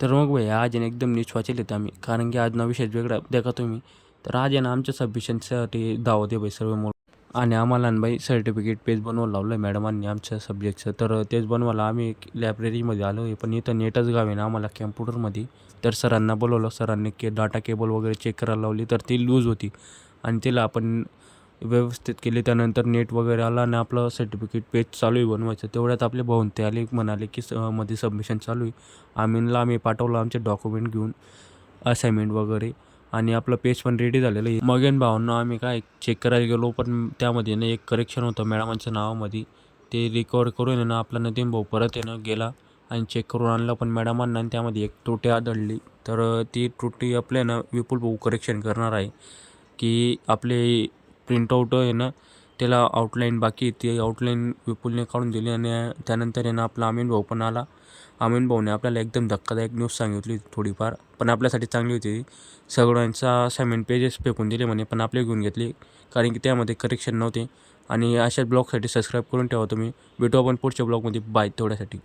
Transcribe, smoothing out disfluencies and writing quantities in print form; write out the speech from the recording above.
तर मग भैया आज आहे ना एकदम नीच वाचेल आहेत आम्ही, कारण की आज ना विषय वेगळा देखा तुम्ही. तर आज आहे ना आमच्या सबमिशनसाठी दावत आहे भाई सर्व मुलं, आणि आम्हाला ना बाई सर्टिफिकेट पेज बनवायला लावलं आहे मॅडमांनी आमच्या सब्जेक्टचं. तर तेच बनवायला आम्ही एक लायब्ररीमध्ये आलो आहे, पण इथं नेटच गावे ना आम्हाला कॅम्प्युटरमध्ये. तर सरांना बोलवलं, सरांनी डाटा केबल वगैरे चेक करायला लावली, तर ती लूज होती आणि तिला आपण व्यवस्थित केली. त्यानंतर नेट वगैरे आला आणि आपलं सर्टिफिकेट पेज चालू आहे बनवायचं. तेवढ्यात आपले भाऊन ते आले, म्हणाले की मध्ये सबमिशन चालू आहे. आम्ही पाठवलं आमचे डॉक्युमेंट घेऊन, असाइनमेंट वगैरे, आणि आपलं पेज पण रेडी झालेलं आहे. मग आहे भावांना आम्ही काय चेक करायला गेलो, पण त्यामध्ये ना एक करेक्शन होतं मॅडमांच्या नावामध्ये. ते रिकवर करून आहे ना आपला नदीम भाऊ परत आहे ना गेला आणि चेक करून आणलं, पण मॅडमांना त्यामध्ये एक त्रुटी आढळली. तर ती त्रुटी आपल्या ना विपुल भाऊ करेक्शन करणार आहे, की आपले प्रिंटआउट आहे ना त्याला आउटलाईन बाकी ती आउटलाईन विपुलने काढून दिली. आणि त्यानंतर आहे ना आपला अमीन भाऊ पण आला. अमीन भाऊने आपल्याला एकदम धक्कादायक न्यूज सांगितली थोडीफार, पण आपल्यासाठी चांगली होती. सगळ्यांचा असाइनमेंट पेजेस फेकून दिले म्हणे, पण आपले घेऊन घेतले, कारण की त्यामध्ये करेक्शन नव्हते. आणि अशाच ब्लॉगसाठी सबस्क्राईब करून ठेवा तुम्ही. भेटू आपण पुढच्या ब्लॉगमध्ये. बाय तेवढ्यासाठी.